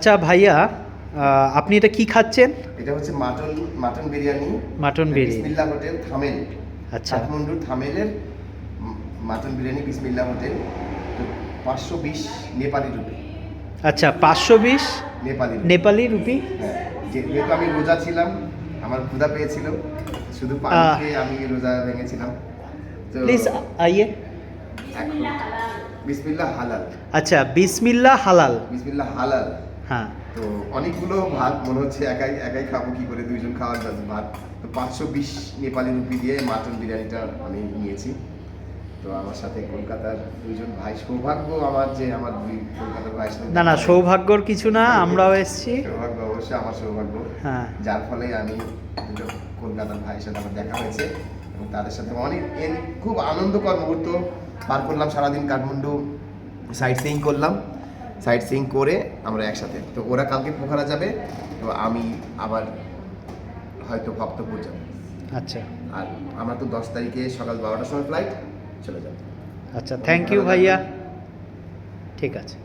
আচ্ছা ভাইয়া, আপনি এটা কি খাচ্ছেন? এটা হচ্ছে মাটন বিরিয়ানি। মাটন বিরিয়ানি। বিসমিল্লাহ হোটেল থামেল। আচ্ছা। কাঠমান্ডুর থামেলের মাটন বিরিয়ানি বিসমিল্লাহ হোটেল। তো 520 নেপালি রুপি। আচ্ছা, 520 নেপালি রুপি। হ্যাঁ, যেহেতু আমি রোজা ছিলাম, আমার ক্ষুধা পেয়েছিল, শুধু পানি খেয়ে আমি রোজা ভেঙেছিলাম। তো প্লিজ আইয়ে। এখন বিসমিল্লাহ হালাল। আচ্ছা, বিসমিল্লাহ হালাল। বিসমিল্লাহ হালাল। হ্যাঁ। তো অনেকগুলো ভাত মনে হচ্ছে একাই একাই খাবো কি করে, দুইজন খাওয়ার জন্য ভাত। তো 520 নেপালি রুপি দিয়ে মাটন বিরিয়ানিটা আমি নিয়েছি। তো আমার সাথে কলকাতার দুইজন ভাই, সৌভাগ্য আমার যে আমার দুই কলকাতার ভাইয়ের সাথে। না না, সৌভাগ্যর কিছু না, আমরাও এসেছি। সৌভাগ্য, অবশ্যই আমার সৌভাগ্য। হ্যাঁ। যার ফলে আমি দুটো কলকাতার ভাইয়ের সাথে আমার দেখা হয়েছে এবং তাদের সাথে অনেক খুব আনন্দকর মুহূর্ত পার করলাম। সারাদিন কাঠমান্ডু সাইট সিইং করলাম। সাইট সিইং করে আমরা একসাথে, তো ওরা কালকে পোখারা যাবে, তো আমি আবার হয়তো ভক্তপুর যাব। আচ্ছা আর আমরা তো 10 তারিখে সকাল 12টার সময় ফ্লাইট, চলে যাব। আচ্ছা, থ্যাংক ইউ ভাইয়া। ঠিক আছে।